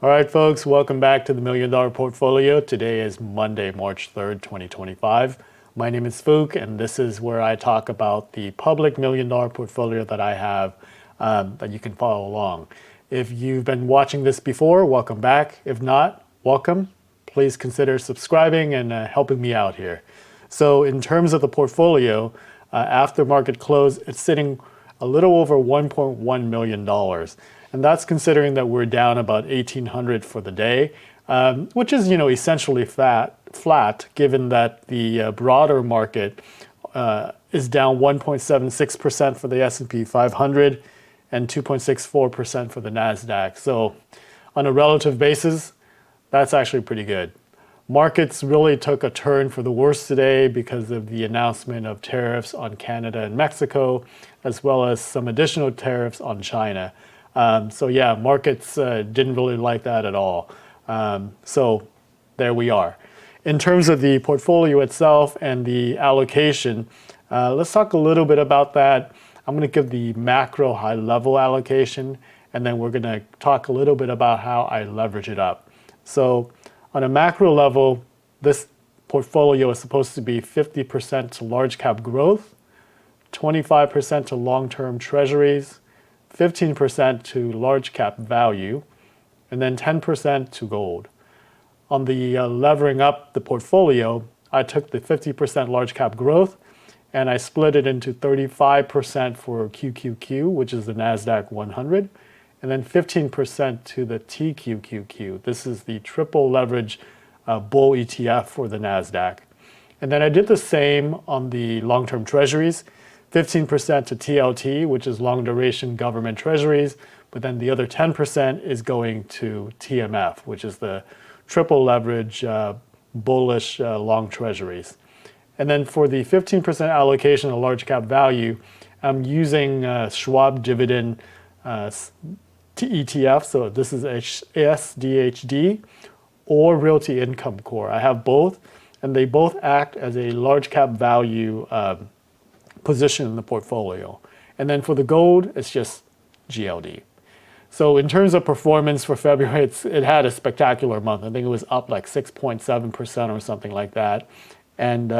All right, folks, welcome back to the Million Dollar Portfolio. Today is Monday, March 3rd, 2025. My name is Fook, and this is where I talk about the public $1 million portfolio that I have that you can follow along. If you've been watching this before, welcome back. If not, welcome. Please consider subscribing and helping me out here. So in terms of the portfolio, after market close, it's sitting a little over $1.1 million. And that's considering that we're down about 1,800 for the day, which is, essentially flat, given that the broader market is down 1.76% for the S&P 500 and 2.64% for the NASDAQ. So on a relative basis, that's actually pretty good. Markets really took a turn for the worse today because of the announcement of tariffs on Canada and Mexico, as well as some additional tariffs on China. So yeah, markets didn't really like that at all. So there we are. In terms of the portfolio itself and the allocation, let's talk a little bit about that. I'm going to give the macro high-level allocation, and then we're going to talk a little bit about how I leverage it up. So on a macro level, this portfolio is supposed to be 50% to large cap growth, 25% to long-term treasuries, 15% to large cap value, and then 10% to gold. On the levering up the portfolio, I took the 50% large cap growth and I split it into 35% for QQQ, which is the NASDAQ 100, and then 15% to the TQQQ. This is the triple leverage bull ETF for the NASDAQ. And then I did the same on the long-term treasuries, 15% to TLT, which is long duration government treasuries, but then the other 10% is going to TMF, which is the triple leverage bullish long treasuries. And then for the 15% allocation of large cap value, I'm using Schwab dividend ETF. So this is SCHD or Realty Income Core. I have both, and they both act as a large cap value position in the portfolio. And then for the gold, it's just GLD. So in terms of performance for February, it had a spectacular month. I think it was up like 6.7% or something like that. And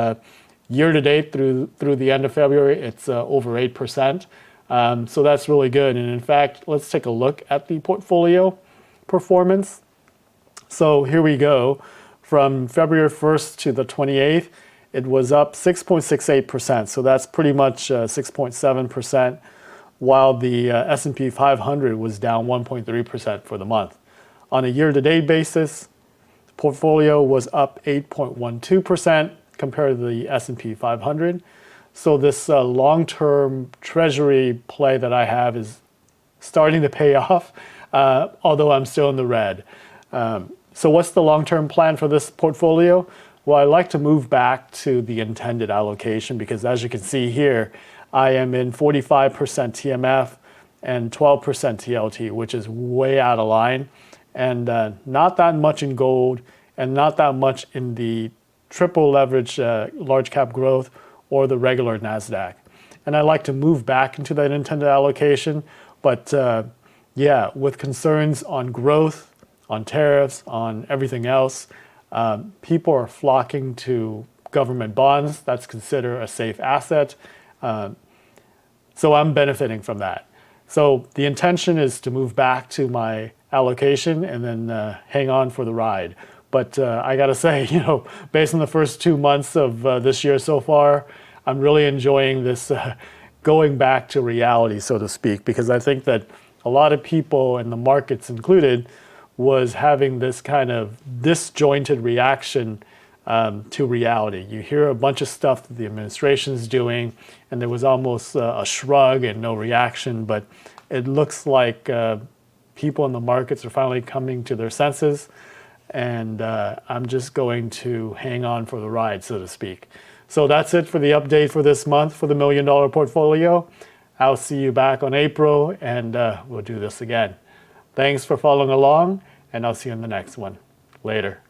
year to date through the end of February, it's over 8%. So that's really good. And in fact, let's take a look at the portfolio performance. So here we go. From February 1st to the 28th, it was up 6.68%. So that's pretty much 6.7%, while the S&P 500 was down 1.3% for the month. On a year-to-date basis, the portfolio was up 8.12% compared to the S&P 500. So this long-term treasury play that I have is starting to pay off, although I'm still in the red. So what's the long-term plan for this portfolio? Well, I like to move back to the intended allocation because, as you can see here, I am in 45% TMF and 12% TLT, which is way out of line, and not that much in gold and not that much in the triple leverage large cap growth or the regular NASDAQ. And I like to move back into that intended allocation, but yeah, with concerns on growth, on tariffs, on everything else, people are flocking to government bonds. That's considered a safe asset. So I'm benefiting from that. So the intention is to move back to my allocation and then hang on for the ride. But I got to say, based on the first 2 months of this year so far, I'm really enjoying this going back to reality, so to speak, because I think that a lot of people, and the markets included, was having this kind of disjointed reaction to reality. You hear a bunch of stuff that the administration's doing, and there was almost a shrug and no reaction, but it looks like people in the markets are finally coming to their senses, and I'm just going to hang on for the ride, so to speak. So that's it for the update for this month for the $1 Million Portfolio. I'll see you back on April, and we'll do this again. Thanks for following along, and I'll see you in the next one. Later.